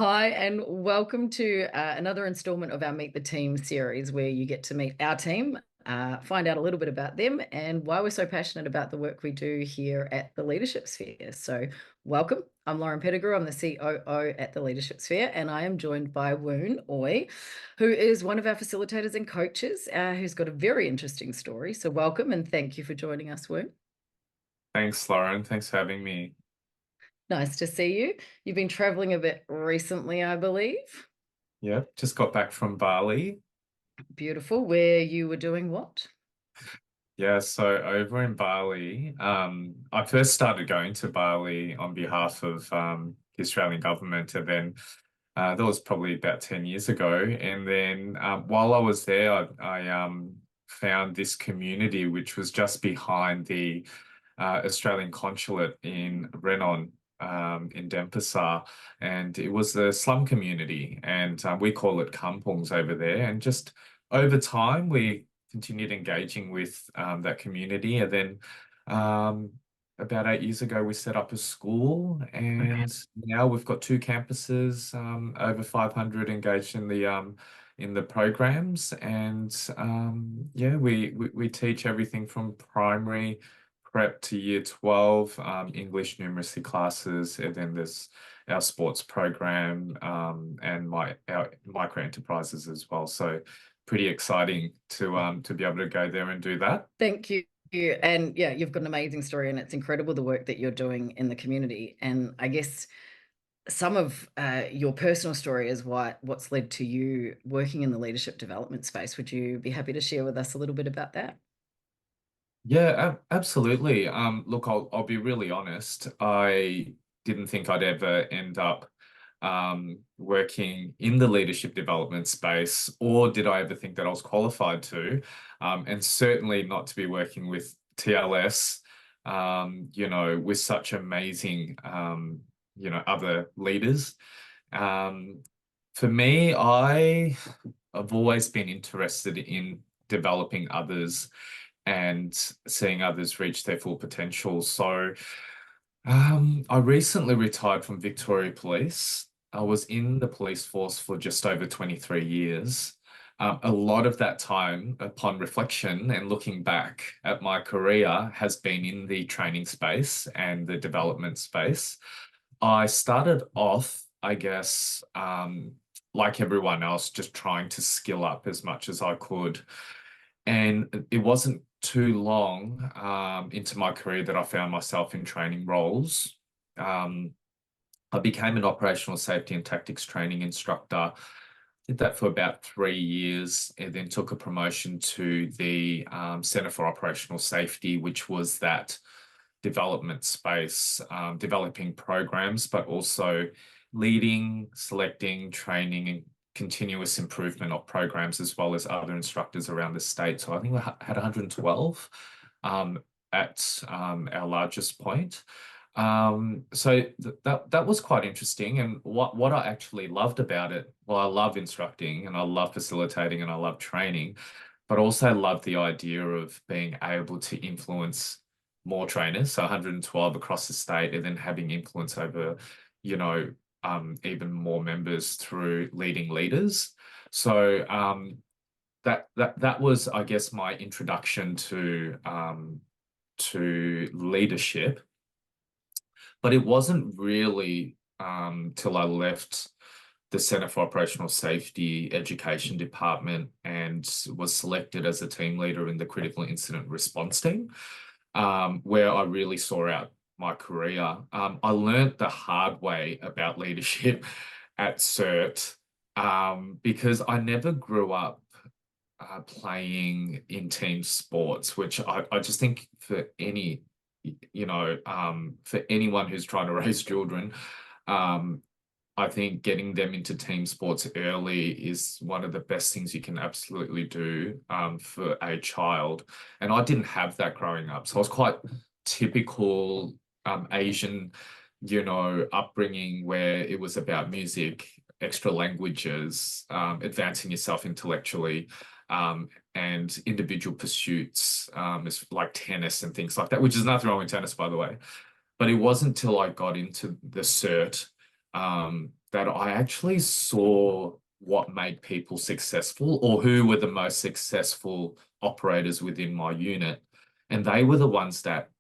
Hi, and welcome to another installment of our Meet the Team series, where you get to meet our team, find out a little bit about them, and why we're so passionate about the work we do here at the Leadership Sphere. So, welcome. I'm Lauren Pettigrew. I'm the COO at the Leadership Sphere, and I am joined by Woon Oi, who is one of our facilitators and coaches, who's got a very interesting story. So, welcome and thank you for joining us, Woon. Thanks, Lauren. Thanks for having me. Nice to see you. You've been traveling a bit recently, I believe. Yep, just got back from Bali. Beautiful. Where you were doing what? Yeah, so over in Bali, I first started going to Bali on behalf of the Australian government, and then that was probably about 10 years ago. And then while I was there, I found this community which was just behind the Australian consulate in Renon. In Denpasar, and it was the slum community, and we call it kampungs over there. And just over time, we continued engaging with that community, and then um, about 8 years ago, we set up a school, and now we've got two campuses, over 500 engaged in the programs, and yeah, we teach everything from primary prep to year 12, English numeracy classes, and then there's our sports program, and our micro enterprises as well. So pretty exciting to be able to go there and do that. Thank you. And yeah, you've got an amazing story, and it's incredible the work that you're doing in the community. And I guess some of your personal story is what's led to you working in the leadership development space. Would you be happy to share with us a little bit about that? Yeah, absolutely. Look, I'll be really honest. I didn't think I'd ever end up working in the leadership development space, or did I ever think that I was qualified to? And certainly not to be working with TLS, with such amazing, other leaders. Um, for me, I've always been interested in developing others and seeing others reach their full potential. So, I recently retired from Victoria Police. I was in the police force for just over 23 years. A lot of that time, upon reflection and looking back at my career, has been in the training space and the development space. I started off, I guess, like everyone else, just trying to skill up as much as I could. And it wasn't too long into my career that I found myself in training roles. Um, I became an operational safety and tactics training instructor. Did that for about 3 years, and then took a promotion to the Center for Operational Safety, which was that development space, developing programs, but also leading, selecting, training, and continuous improvement of programs, as well as other instructors around the state. So I think we had 112 at our largest point. So that was quite interesting. And what I actually loved about it, well, I love instructing and I love facilitating and I love training, but also love the idea of being able to influence more trainers, so 112 across the state, and then having influence over, even more members through leading leaders. So that was, I guess, my introduction to leadership. But it wasn't really till I left the Center for Operational Safety Education Department and was selected as a team leader in the critical incident response team, where I really saw out my career. I learned the hard way about leadership at CERT, because I never grew up playing in team sports, which I just think for for anyone who's trying to raise children, um, I think getting them into team sports early is one of the best things you can absolutely do for a child. And I didn't have that growing up. So I was quite typical Asian, upbringing where it was about music, extra languages, advancing yourself intellectually, and individual pursuits, like tennis and things like that, which is nothing wrong with tennis, by the way. But it wasn't until I got into the CERT that I actually saw what made people successful or who were the most successful operators within my unit. And they were the ones that,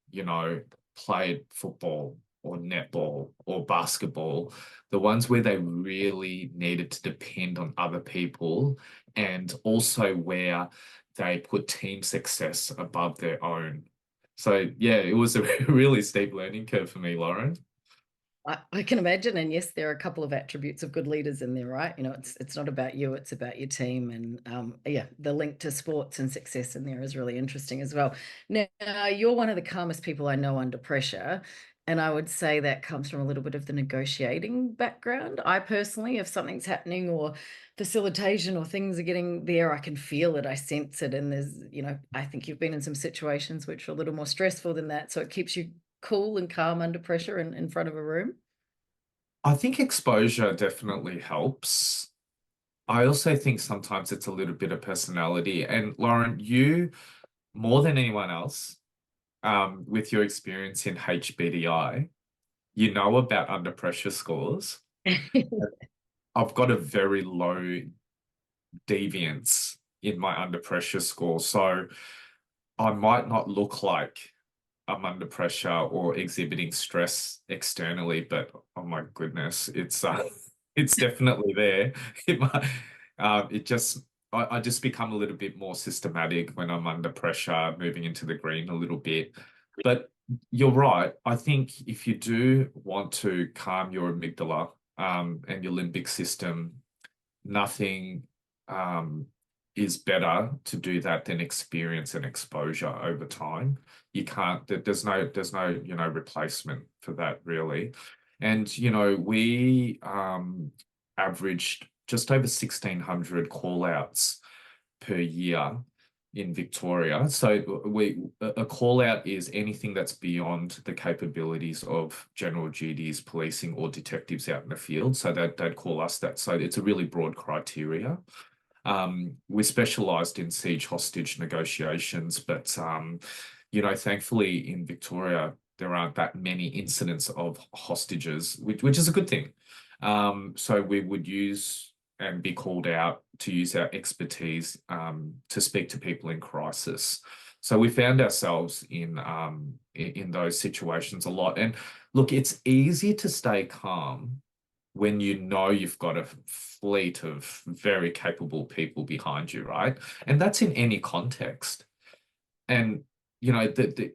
played football or netball or basketball, the ones where they really needed to depend on other people and also where they put team success above their own. So, yeah, it was a really steep learning curve for me, Lauren. I can imagine, and yes, there are a couple of attributes of good leaders in there, right? It's not about you, it's about your team, and yeah, the link to sports and success in there is really interesting as well. Now, you're one of the calmest people I know under pressure, and I would say that comes from a little bit of the negotiating background. I personally, if something's happening or facilitation or things are getting there, I can feel it, I sense it, and I think you've been in some situations which are a little more stressful than that, so it keeps you cool and calm under pressure in front of a room. I think exposure definitely helps. I also think sometimes it's a little bit of personality. And Lauren, you more than anyone else, with your experience in HBDI, you know about under pressure scores. I've got a very low deviance in my under pressure score. So I might not look like I'm under pressure or exhibiting stress externally, but oh my goodness, it's definitely there. It might, it just I just become a little bit more systematic when I'm under pressure, moving into the green a little bit. But you're right. I think if you do want to calm your amygdala, and your limbic system, nothing is better to do that than experience and exposure over time. You can't, there's no, replacement for that really. And, we averaged just over 1,600 call outs per year in Victoria. So a call out is anything that's beyond the capabilities of general duties, policing, or detectives out in the field. So they'd call us that. So it's a really broad criteria. We specialised in siege hostage negotiations, but thankfully in Victoria there aren't that many incidents of hostages, which is a good thing. So we would use and be called out to use our expertise to speak to people in crisis. So we found ourselves in those situations a lot. And look, it's easy to stay calm when you know you've got a fleet of very capable people behind you, right? And that's in any context. And the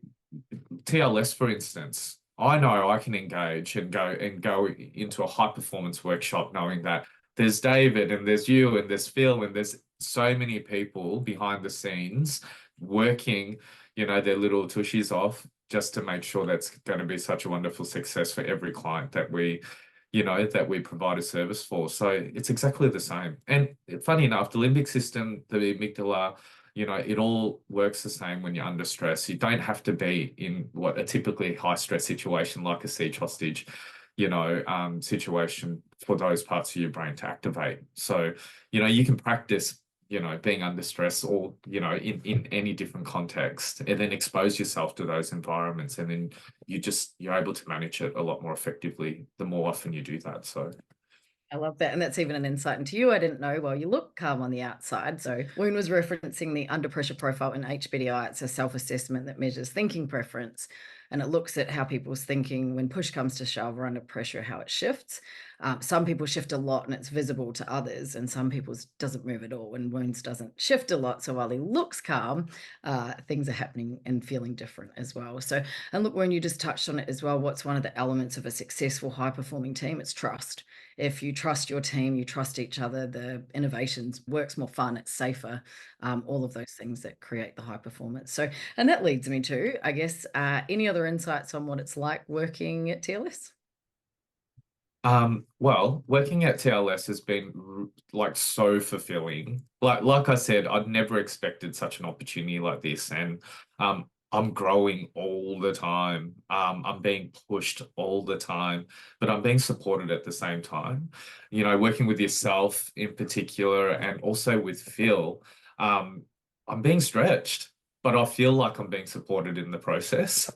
TLS, for instance, I know I can engage and go into a high performance workshop knowing that there's David and there's you and there's Phil and there's so many people behind the scenes working, their little tushies off just to make sure that's going to be such a wonderful success for every client that we provide a service for. So it's exactly the same. And funny enough, the limbic system, the amygdala, it all works the same when you're under stress. You don't have to be in what a typically high stress situation like a siege hostage, situation for those parts of your brain to activate. So, you can practice, being under stress or, in any different context and then expose yourself to those environments. And then you're able to manage it a lot more effectively the more often you do that. So. I love that. And that's even an insight into you. I didn't know. Well, you look calm on the outside. So Woon was referencing the under pressure profile in HBDI. It's a self-assessment that measures thinking preference. And it looks at how people's thinking when push comes to shove or under pressure, how it shifts. Some people shift a lot and it's visible to others, and some people's doesn't move at all. And Woon's doesn't shift a lot. So while he looks calm, things are happening and feeling different as well. So, and look, Woon, you just touched on it as well. What's one of the elements of a successful, high performing team? It's trust. If you trust your team, you trust each other, the innovations works more fun, it's safer, all of those things that create the high performance. So, and that leads me to, I guess, any other insights on what it's like working at TLS? Well, working at TLS has been like so fulfilling. Like I said, I'd never expected such an opportunity like this, and I'm growing all the time. I'm being pushed all the time, but I'm being supported at the same time. Working with yourself in particular, and also with Phil, I'm being stretched. but I feel like I'm being supported in the process.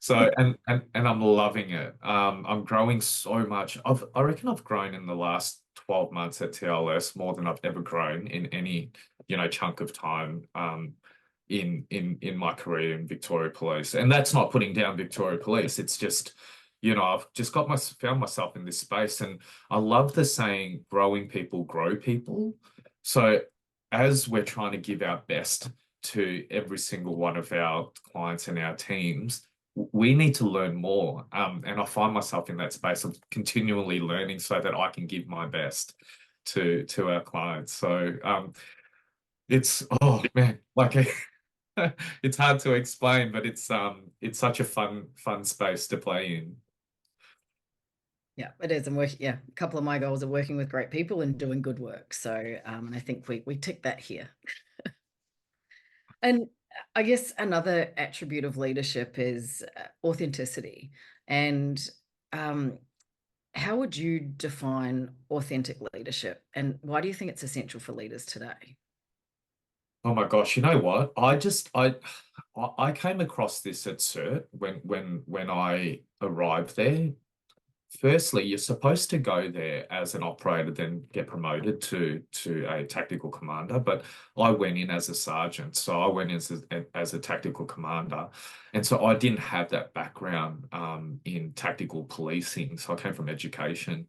So and I'm loving it. I'm growing so much. I reckon I've grown in the last 12 months at TLS more than I've ever grown in any, chunk of time in my career in Victoria Police. And that's not putting down Victoria Police. It's just, I've just found myself in this space, and I love the saying, growing people grow people. So as we're trying to give our best to every single one of our clients and our teams, we need to learn more. And I find myself in that space of continually learning so that I can give my best to our clients. So it's, oh man, like it's hard to explain, but it's such a fun space to play in. Yeah, it is. And yeah, a couple of my goals are working with great people and doing good work. So, and I think we tick that here. And I guess another attribute of leadership is authenticity. And um, how would you define authentic leadership? And why do you think it's essential for leaders today? Oh my gosh, you know what? I came across this at CERT when I arrived there. Firstly, you're supposed to go there as an operator, then get promoted to a tactical commander. But I went in as a sergeant, so I went in as a tactical commander, and so I didn't have that background in tactical policing. So I came from education,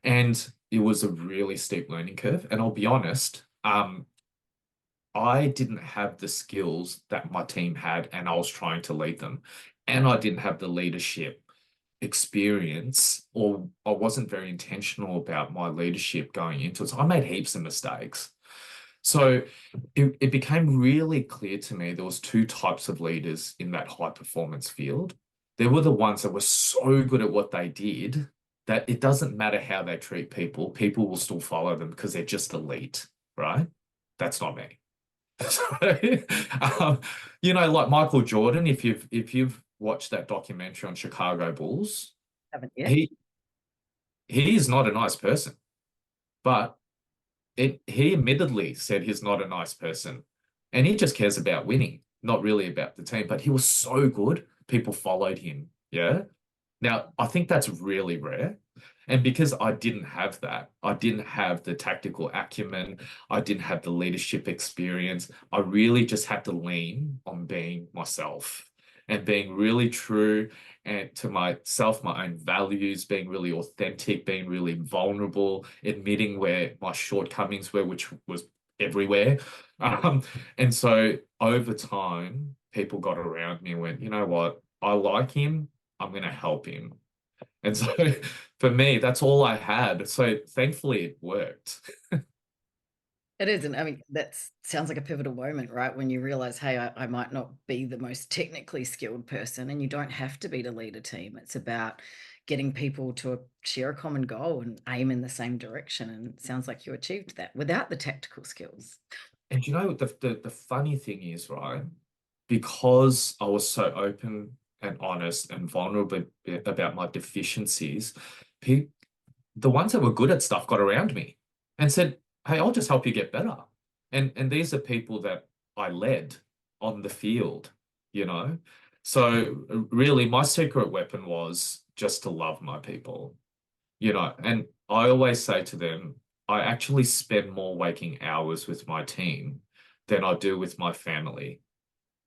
and it was a really steep learning curve. And I'll be honest, I didn't have the skills that my team had, and I was trying to lead them, and I didn't have the leadership experience, or I wasn't very intentional about my leadership going into it. So I made heaps of mistakes. So it became really clear to me there was two types of leaders in that high performance field. There were the ones that were so good at what they did that it doesn't matter how they treat people, people will still follow them because they're just elite, right? That's not me. um, like Michael Jordan, if you've watched that documentary on Chicago Bulls, Haven't yet. he he is not a nice person, but he admittedly said he's not a nice person, and he just cares about winning, not really about the team. But he was so good, people followed him. Yeah. Now, I think that's really rare. And because I didn't have that, I didn't have the tactical acumen, I didn't have the leadership experience. I really just had to lean on being myself and being really true and to myself, my own values, being really authentic, being really vulnerable, admitting where my shortcomings were, which was everywhere. Um, and so over time, people got around me and went, you know what? I like him. I'm going to help him. And so for me, that's all I had. So thankfully it worked. It is. And I mean, that sounds like a pivotal moment, right? When you realize, hey, I might not be the most technically skilled person, and you don't have to be to lead a team. It's about getting people to share a common goal and aim in the same direction. And it sounds like you achieved that without the tactical skills. And the funny thing is, right? Because I was so open and honest and vulnerable about my deficiencies, pe the ones that were good at stuff got around me and said, "Hey, I'll just help you get better." And these are people that I led on the field, you know. So really, my secret weapon was just to love my people, And I always say to them, I actually spend more waking hours with my team than I do with my family.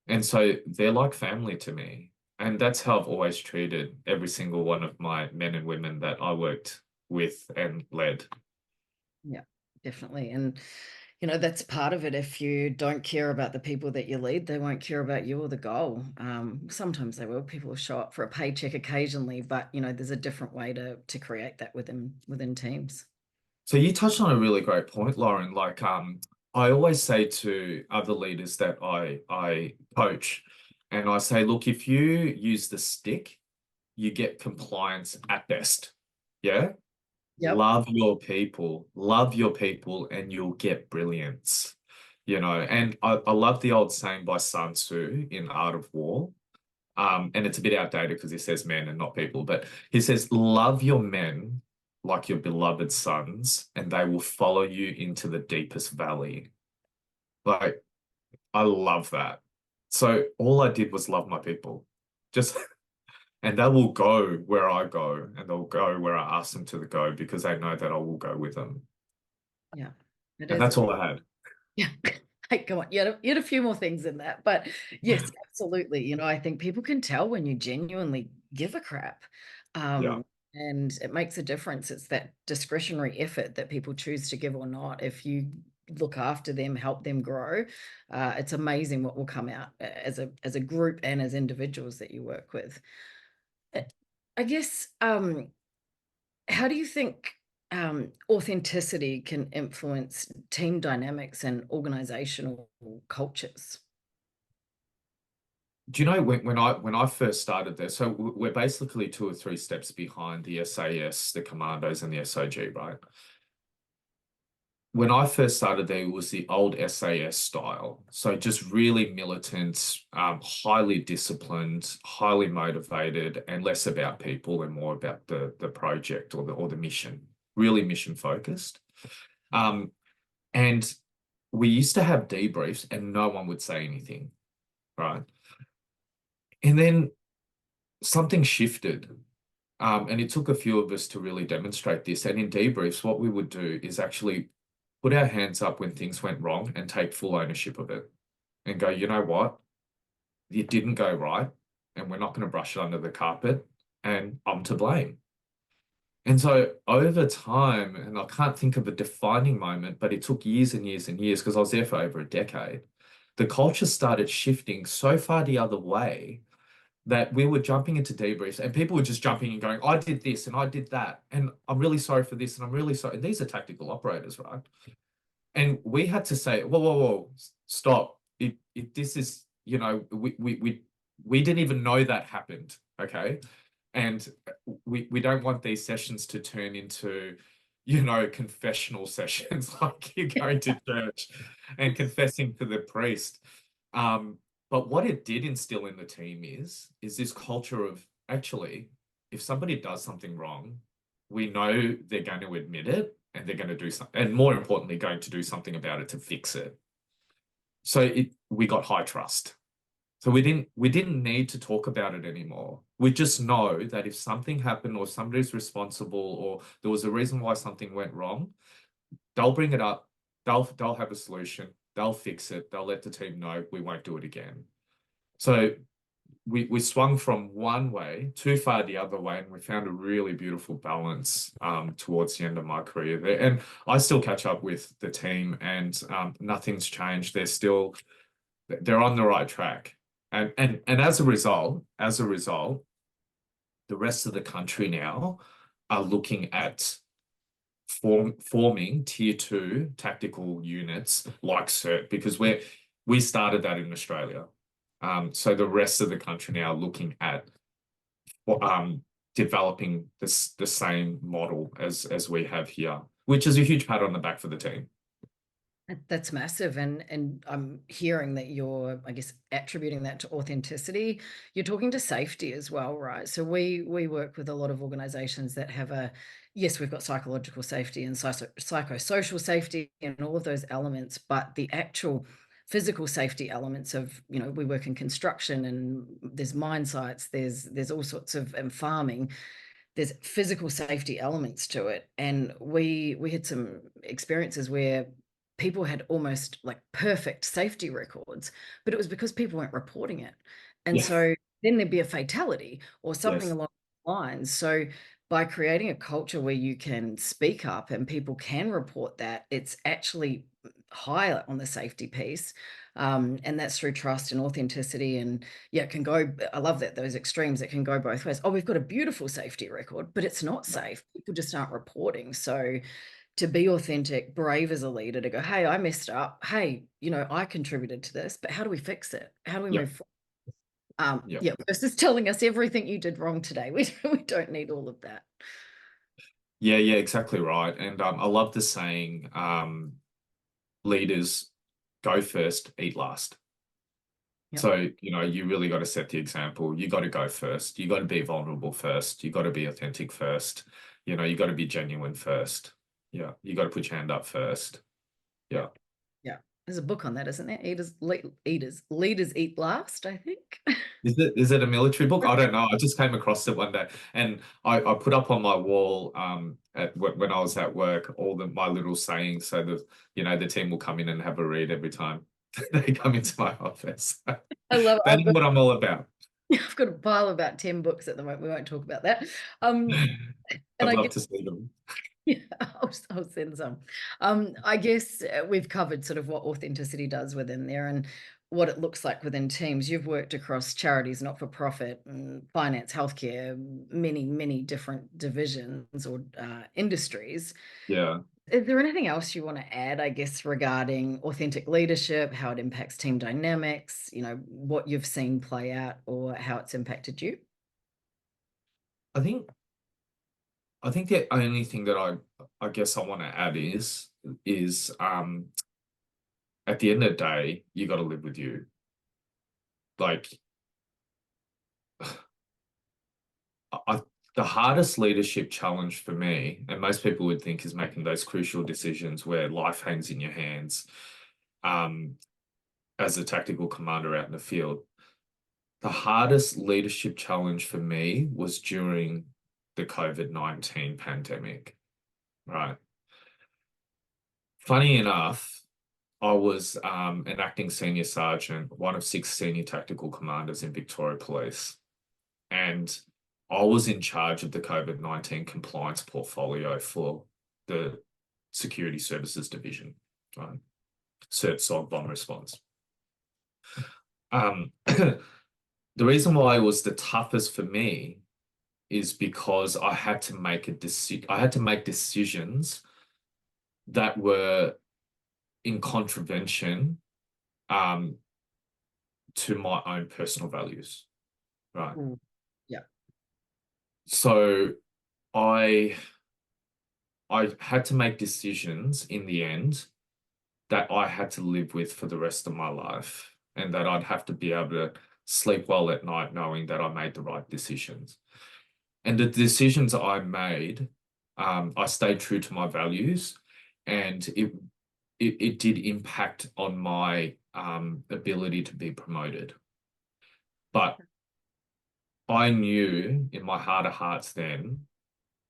And so they're like family to me. And that's how I've always treated every single one of my men and women that I worked with and led. Yeah, definitely. And, that's part of it. If you don't care about the people that you lead, they won't care about you or the goal. Sometimes they will. People will show up for a paycheck occasionally, but, there's a different way to create that within teams. So you touched on a really great point, Lauren. Like, I always say to other leaders that I coach, and I say, look, if you use the stick, you get compliance at best. Yeah. Yep. Love your people, and you'll get brilliance. And I love the old saying by Sun Tzu in Art of War. And it's a bit outdated because he says men and not people, but he says, love your men like your beloved sons, and they will follow you into the deepest valley. Like, I love that. So all I did was love my people. Just and they will go where I go and they'll go where I ask them to go because they know that I will go with them. Yeah, it And is. that's all I had. Yeah. Hey, come on. You had a few more things in that. But yes, absolutely. I think people can tell when you genuinely give a crap. Yeah. Um, and it makes a difference. It's that discretionary effort that people choose to give or not. If you look after them, help them grow, it's amazing what will come out as a group and as individuals that you work with. Uh, I guess how do you think authenticity can influence team dynamics and organizational cultures? Do you know when I first started there, so we're basically 2 or 3 steps behind the SAS, the Commandos, and the SOG, right? When I first started there, it was the old SAS style. So just really militant, highly disciplined, highly motivated, and less about people and more about the project or the mission. Really mission focused. Um, and we used to have debriefs and no one would say anything, right? And then something shifted. And it took a few of us to really demonstrate this. And in debriefs, what we would do is actually put our hands up when things went wrong and take full ownership of it and go, you know what? It didn't go right. And we're not going to brush it under the carpet. And I'm to blame. And so over time, and I can't think of a defining moment, but it took years and years and years because I was there for over a decade. The culture started shifting so far the other way that we were jumping into debriefs and people were just jumping and going, I did this and I did that. And I'm really sorry for this. And I'm really sorry. And these are tactical operators, right? And we had to say, whoa, whoa, whoa, stop. If this is, we didn't even know that happened. Okay. And we don't want these sessions to turn into, confessional sessions like you're going to church and confessing to the priest. Um, but what it did instill in the team is this culture of actually, if somebody does something wrong, we know they're going to admit it and they're going to do something, and more importantly, going to do something about it to fix it. So we got high trust. So we didn't need to talk about it anymore. We just know that if something happened or somebody's responsible or there was a reason why something went wrong, they'll bring it up, they'll have a solution, they'll fix it, they'll let the team know we won't do it again. So we swung from one way too far the other way, and we found a really beautiful balance towards the end of my career there. And I still catch up with the team, and nothing's changed. They're on the right track. And as a result, the rest of the country now are looking at forming tier 2 tactical units like CERT because we started that in Australia. So the rest of the country now are looking at um, developing the same model as we have here, which is a huge pat on the back for the team. That's massive. And I'm hearing that you're, I guess, attributing that to authenticity. You're talking to safety as well, right? So we work with a lot of organizations that have yes, we've got psychological safety and psychosocial safety and all of those elements, but the actual physical safety elements of, we work in construction and there's mine sites, there's all sorts of farming. There's physical safety elements to it, and we had some experiences where people had almost like perfect safety records, but it was because people weren't reporting it. And Yeah. so then there'd be a fatality or something Yes. along the lines. So by creating a culture where you can speak up and people can report that, it's actually higher on the safety piece. And that's through trust and authenticity. And yeah, it can go, I love that, those extremes, it can go both ways. Oh, we've got a beautiful safety record, but it's not safe. People just aren't reporting. So to be authentic, brave as a leader, to go, hey, I messed up. Hey, I contributed to this, but how do we fix it? How do we Yeah. move forward? Yeah. Yeah, versus telling us everything you did wrong today. We don't need all of that. Yeah. Yeah. Exactly right. And I love the saying, leaders go first, eat last. Yep. So, you really got to set the example. You got to go first. You got to be vulnerable first. You got to be authentic first. You got to be genuine first. Yeah. You got to put your hand up first. Yeah. Yeah. Yeah. There's a book on that, isn't there? Leaders eat last, I think. Is it a military book? I don't know. I just came across it one day, and I put up on my wall when I was at work all my little sayings, so that the team will come in and have a read every time they come into my office. I love it. That is what I'm all about. I've got a pile of about 10 books at the moment. We won't talk about that. And I'd I love guess, to see them. yeah, I'll send some. I guess we've covered sort of what authenticity does within there and what it looks like within teams. You've worked across charities, not for profit, and finance, healthcare, many, many different divisions or industries. Yeah. Is there anything else you want to add, I guess, regarding authentic leadership, how it impacts team dynamics, what you've seen play out or how it's impacted you? I think I think the only thing that I guess I want to add is at the end of the day, you got to live with you. Like I the hardest leadership challenge for me, and most people would think, is making those crucial decisions where life hangs in your hands, um, as a tactical commander out in the field. The hardest leadership challenge for me was during the COVID-19 pandemic, right? Funny enough, I was an acting senior sergeant, one of six senior tactical commanders in Victoria Police. And I was in charge of the COVID-19 compliance portfolio for the Security Services Division, right? CERT bomb response. The reason why it was the toughest for me is because I had to make a decision. I had to make decisions that were in contravention um, to my own personal values, right? Mm, yeah. So I I had to make decisions in the end that I had to live with for the rest of my life, and that I'd have to be able to sleep well at night knowing that I made the right decisions. And the decisions I made, I stayed true to my values, and it did impact on my ability to be promoted. But I knew in my heart of hearts then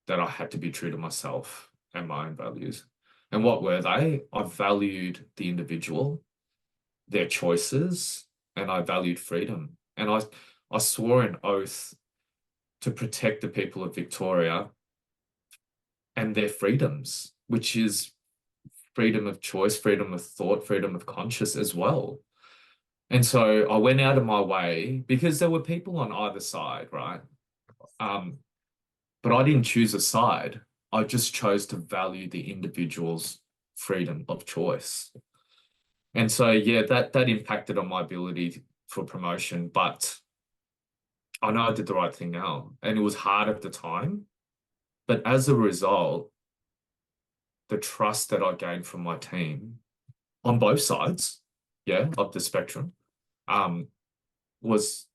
that I had to be true to myself and my own values. And what were they? I valued the individual, their choices, and I valued freedom. And I swore an oath to protect the people of Victoria and their freedoms, which is freedom of choice, freedom of thought, freedom of conscience as well. And so I went out of my way because there were people on either side, right? Um, but I didn't choose a side. I just chose to value the individual's freedom of choice. And so, yeah, that impacted on my ability for promotion, but I know I did the right thing now. And it was hard at the time. But as a result, the trust that I gained from my team on both sides, yeah, of the spectrum, um, was,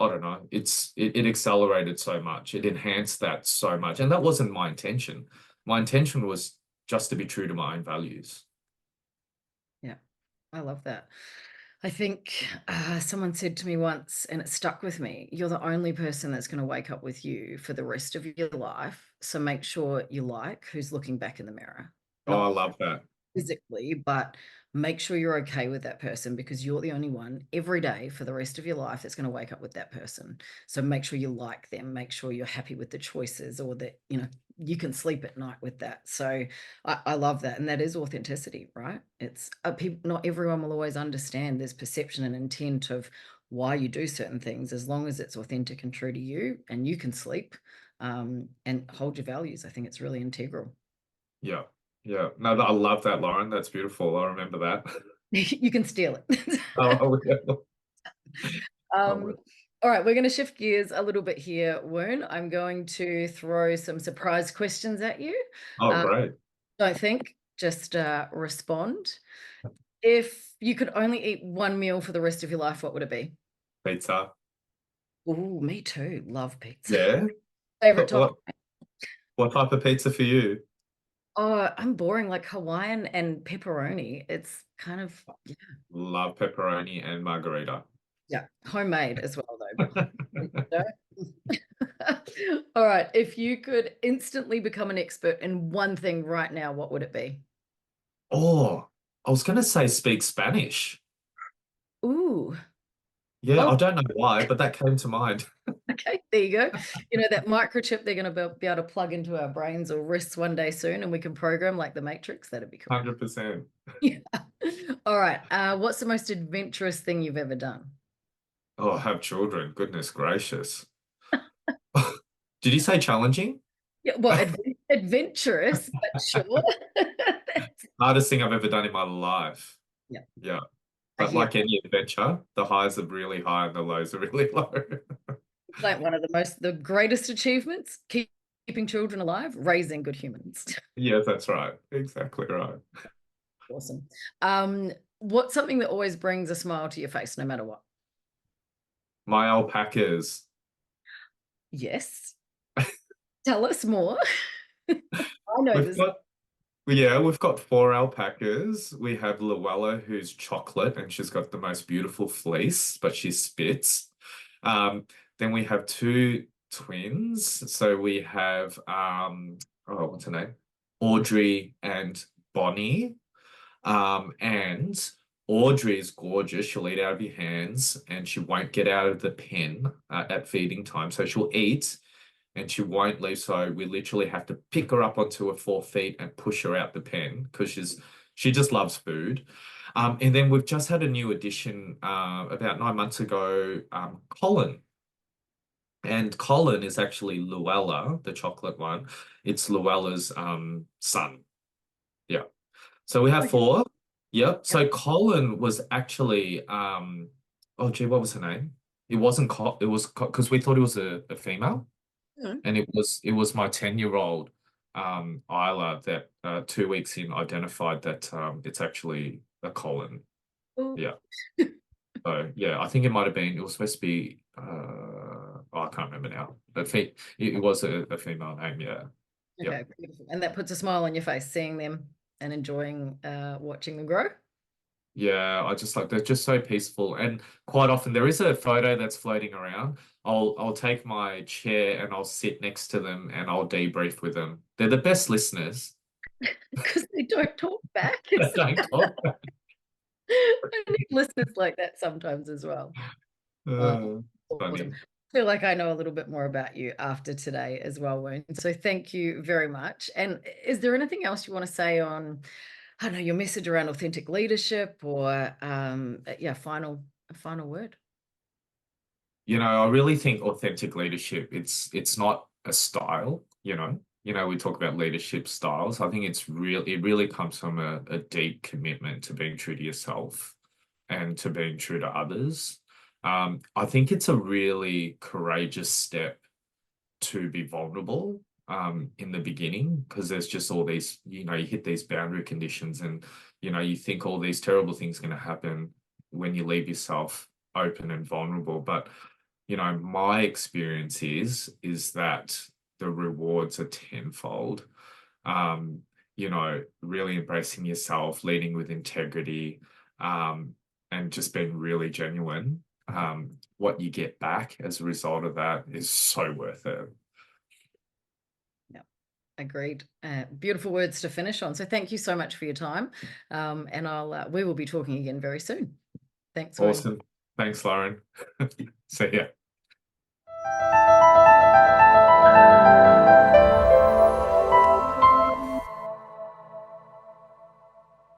I don't know, it accelerated so much. It enhanced that so much. And that wasn't my intention. My intention was just to be true to my own values. Yeah. I love that. I think someone said to me once, and it stuck with me, you're the only person that's going to wake up with you for the rest of your life. So make sure you like who's looking back in the mirror, Oh, I not love that. physically, but make sure you're okay with that person because you're the only one every day for the rest of your life that's going to wake up with that person. So make sure you like them, make sure you're happy with the choices or that, you can sleep at night with that. So I love that. And that is authenticity, right? It's people, not everyone will always understand. There's perception and intent of why you do certain things. As long as it's authentic and true to you and you can sleep and hold your values, I think it's really integral. Yeah. Yeah. No, I love that, Lauren. That's beautiful. I remember that. You can steal it. Oh, yeah. I Um, would. all right, we're going to shift gears a little bit here, Woon. I'm going to throw some surprise questions at you. Oh, Uh, great. don't think, just respond. If you could only eat one meal for the rest of your life, what would it be? Pizza. Oh, me too. Love pizza. Yeah. Favorite top? What type of pizza for you? Oh, I'm boring, like Hawaiian and pepperoni. It's kind of, yeah, Love pepperoni and margarita. yeah, homemade as well, though. All right. If you could instantly become an expert in one thing right now, what would it be? Oh, I was going to say speak Spanish. Ooh. Yeah, Oh, I don't know why, but that came to mind. okay. There you go. You know, that microchip they're going to be able to plug into our brains or wrists one day soon, and we can program like the Matrix. That'd be cool. 100%. Yeah. All right. What's the most adventurous thing you've ever done? Oh, have children. Goodness gracious. Did you say challenging? Yeah, well, adventurous, but sure. Hardest thing I've ever done in my life. Yeah, Yeah. I But hear like any adventure, the highs are really high and the lows are really low. like one of the greatest achievements, keeping children alive, raising good humans. Yeah, that's right. Exactly right. Awesome. What's something that always brings a smile to your face, no matter what? My alpacas. Yes. Tell us more. I know We've this. got Yeah, we've got four alpacas. We have Luella, who's chocolate, and she's got the most beautiful fleece, but she spits. Um, then we have two twins. So we have oh, what's her name? Audrey and Bonnie. And Audrey is gorgeous. She'll eat out of your hands, and she won't get out of the pen at feeding time. So she'll eat and she won't leave. So we literally have to pick her up onto her 4 feet and push her out the pen because she just loves food. And then we've just had a new addition about 9 months ago, Colin. And Colin is actually Luella, the chocolate one. It's Luella's son. Yeah. So we have Okay. four. Yep. Yep. So Colin was actually oh gee, what was her name? It wasn't Col it was because we thought it was a female. Mm. And it was my 10-year-old Isla that 2 weeks in identified that it's actually a colon. Oh, Yeah. So yeah, I think it was supposed to be oh, I can't remember now. But it was a female name, yeah. Yep. okay, beautiful. And that puts a smile on your face, seeing them and enjoying watching them grow. Yeah, I just like they're just so peaceful. And quite often there is a photo that's floating around. I'll take my chair and I'll sit next to them and I'll debrief with them. They're the best listeners. Because they don't talk back. They don't talk. I need listeners like that sometimes as well. Uh, Uh, awesome. funny. I feel like I know a little bit more about you after today as well, Woon. So thank you very much. And is there anything else you want to say on, I don't know, your message around authentic leadership or yeah, final word? I really think authentic leadership, it's not a style, you know. We talk about leadership styles. I think it really comes from a deep commitment to being true to yourself and to being true to others. I think it's a really courageous step to be vulnerable in the beginning because there's just all these, you hit these boundary conditions and you think all these terrible things are going to happen when you leave yourself open and vulnerable. But my experience is that the rewards are tenfold. Um, really embracing yourself, leading with integrity, and just being really genuine. What you get back as a result of that is so worth it. Yeah, agreed. Beautiful words to finish on. So thank you so much for your time. And we will be talking again very soon. Thanks, Woon. Awesome. Thanks, Lauren. See ya.